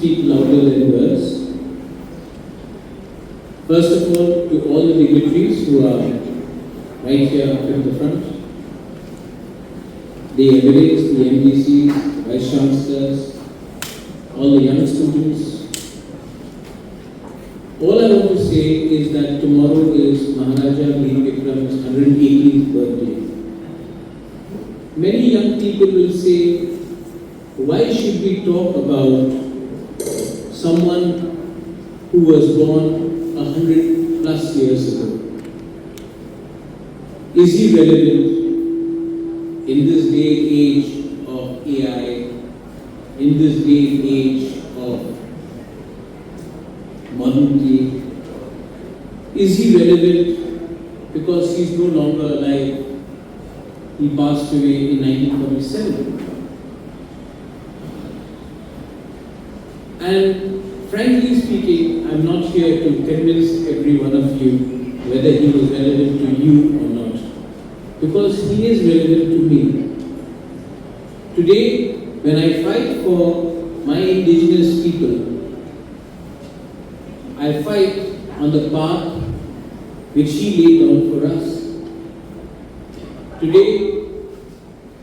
speak louder than words. First of all, to all the dignitaries who are right here up in the front, the MLAs, the MDCs, Vice Chancellors, all the young students. All I want to say is that tomorrow is Maharaja Veer Bikram's 118th birthday. Many young people will say, why should we talk about someone who was born 100 plus years ago? Is he relevant in this day and age of AI, in this day and age of modernity? Is he relevant because he's no longer alive? He passed away in 1947. And frankly speaking, I'm not here to convince every one of you whether he was relevant to you or not, because he is relevant to me. Today, when I fight for my indigenous people, I fight on the path which he laid down for us. Today,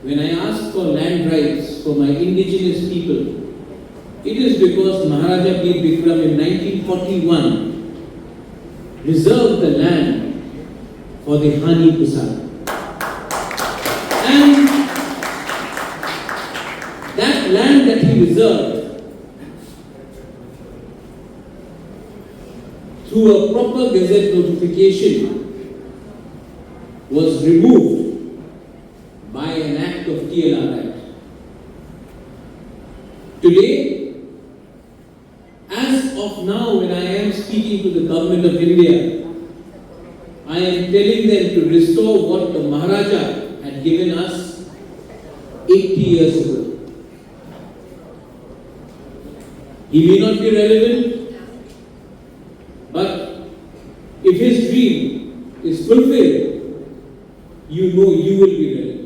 when I ask for land rights for my indigenous people, it is because Maharaja Veer Bikram in 1941 reserved the land for the Hani Pusat. And that land that he reserved, through a proper gazette notification, was removed by an act of TLR Act. Today, as of now, when I am speaking to the government of India, I am telling them to restore what the Maharaja had given us 80 years ago. He may not be relevant, but if his dream is fulfilled, you know you will be relevant.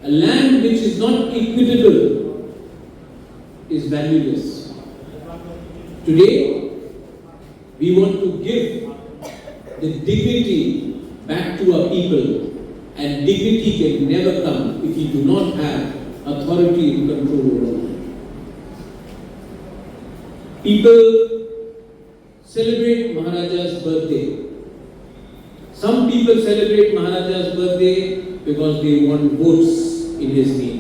A land which is not equitable is valueless. Today, we want to give the dignity back to our people, and dignity can never come if you do not have authority and control over it. People celebrate Maharaja's birthday. Some people celebrate Maharaja's birthday because they want votes in his name.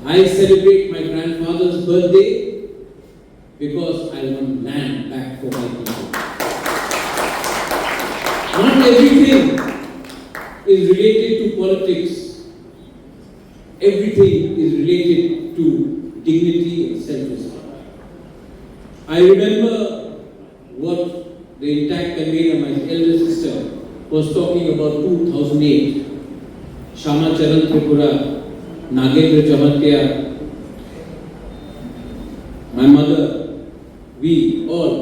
I celebrate my grandfather's birthday because I want land back for my people. Not everything is related to politics. Everything is related to dignity and self-respect. I remember what the intact convener, my elder sister, was talking about 2008. Shama Charan Tripura, Nagendra Chamatya, my mother, we all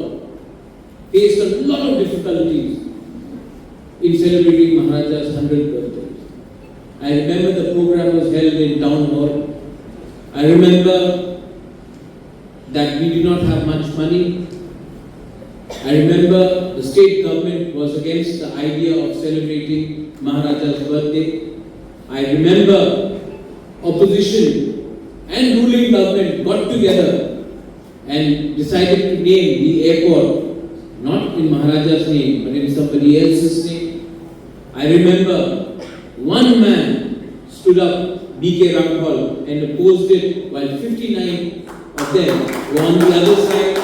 faced a lot of difficulties in celebrating Maharaja's 100th birthday. I remember the program was held in Town Hall. I remember that we did not have much money. I remember the state government was against the idea of celebrating Maharaja's birthday. I remember opposition and ruling government got together and decided to name the airport not in Maharaja's name but in somebody else's name. I remember one man stood up, B.K. Ranghal, and opposed it while 59 of them were on the other side.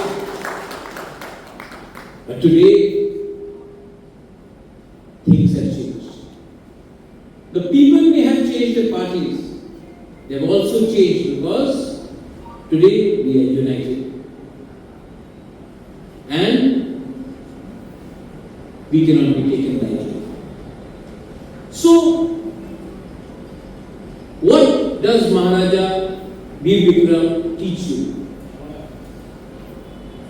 But today, things have changed. The people may have changed their parties. They have also changed because today we are united. And we cannot be taken lightly. So, what does Maharaja Veer Bikram teach you?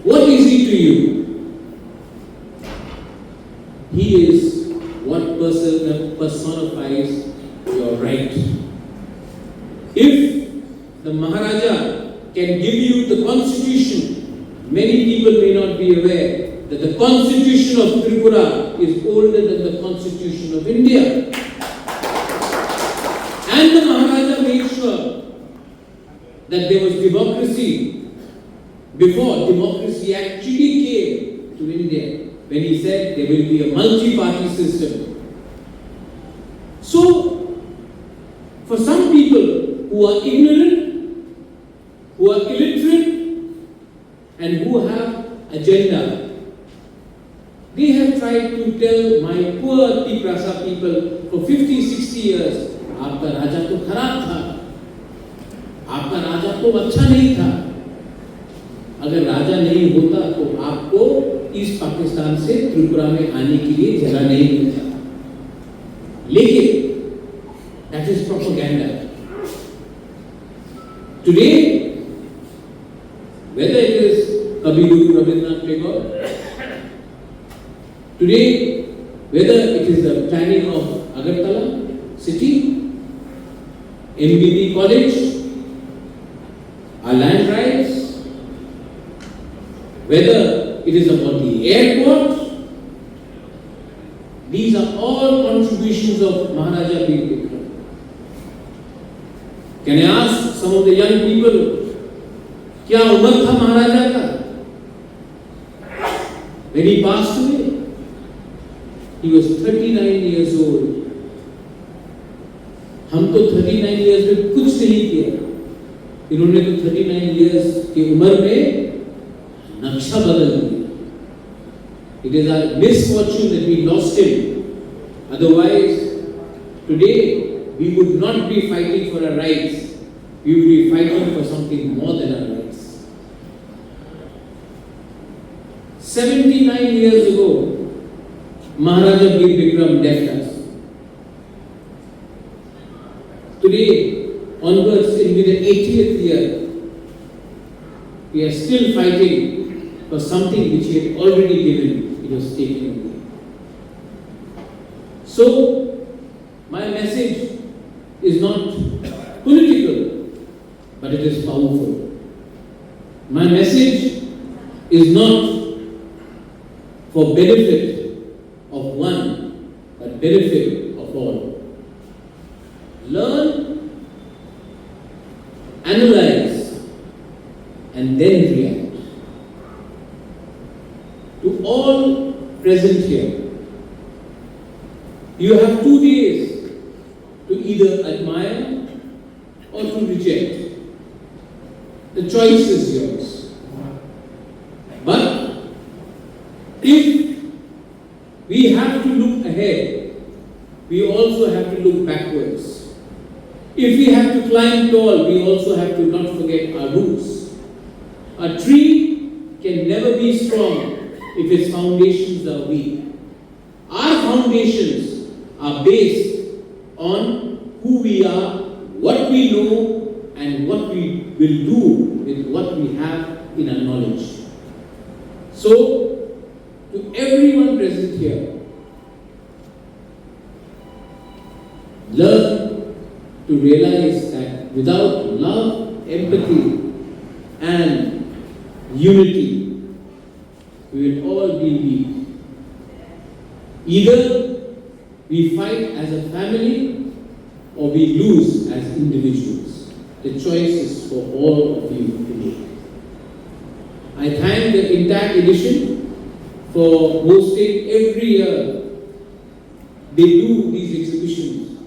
What is he to you? He is what personifies your right. If the Maharaja can give you the constitution. Many people may not be aware that the constitution of Tripura is older than the constitution of India. And the Maharaja made sure that there was democracy before democracy actually came to India, when he said there will be a multi-party system. So, for some people who are ignorant, who are illiterate, and who have agenda, they have tried to tell my poor Tiprasa people for 50-60 years, आपका राजा तो खराब था, आपका राजा तो अच्छा नहीं था। अगर राजा नहीं होता तो आपको ईस्ट पाकिस्तान से त्रिपुरा में आने के लिए जगह नहीं मिलता। लेकिन that is propaganda. Today, whether it is Kavi Guru Rabindranath Tagore, today, whether it is the planning of Agartala city, MBB college, our land rights, whether it is about the airport, these are all contributions of Maharaja Bir Bikram. Can I ask some of the young people, क्या उम्र था महाराजा का? When he passed away, he was 39 years old. हम तो 39 years में कुछ नहीं किया, इन्होंने तो 39 years की उम्र में नक्शा बदल दिया। It is our misfortune that we lost him. Otherwise, today we would not be fighting for our rights. We would be fighting for something more than our rights. 79 years ago, Maharaja Bir Bikram left us. Today, onwards in the 80th year, we are still fighting for something which he had already given. It was taken away. So, my message is not political, but it is powerful. My message is not for benefit of one, but benefit of all. Learn, analyze, and then react. To all present here, you have 2 days to either admire or to reject. The choice is yours. But if we have to look ahead, we also have to look backwards. If we have to climb tall, we also have to not forget our roots. A tree can never be strong if its foundations are weak. Our foundations are based on who we are, what we know, and what we will do with what we have in our knowledge. So, to everyone present here, learn to realize that without love, empathy, and unity, we will all be weak. Either we fight as a family or we lose as individuals. The choice is for all of you today. I thank the Intact Edition for hosting every year. They do these exhibitions.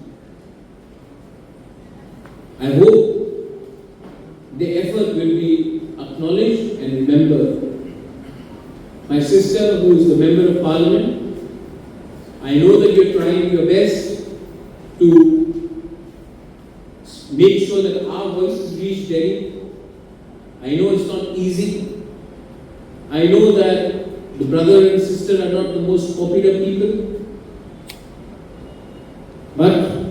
I hope the effort will be acknowledged and remembered. My sister, who is the Member of Parliament, I know that you're trying your best to make sure that our voices reach Delhi. I know it's not easy. I know that the brother and sister are not the most popular people. But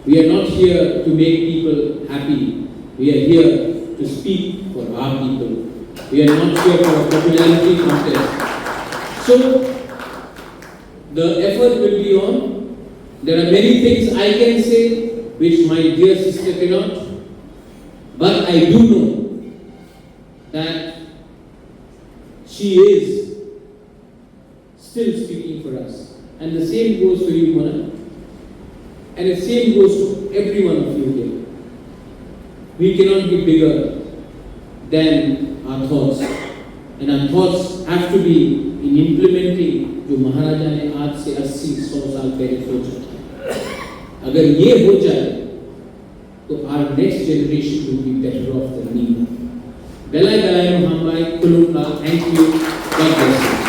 we are not here to make people happy. We are here to speak for our people. We are not here for a popularity contest. So, the effort will be on. There are many things I can say which my dear sister cannot. But I do know that she is still speaking for us. And the same goes for you, Mona. And the same goes to every one of you here. We cannot be bigger than our thoughts. And our thoughts have to be in implementing जो महाराजा ने आज से 80-100 साल पहले सोचा था. अगर ये हो जाए तो our next generation will be better off than me. Belai Belai Muhammad Kulumba. Thank you. God bless you.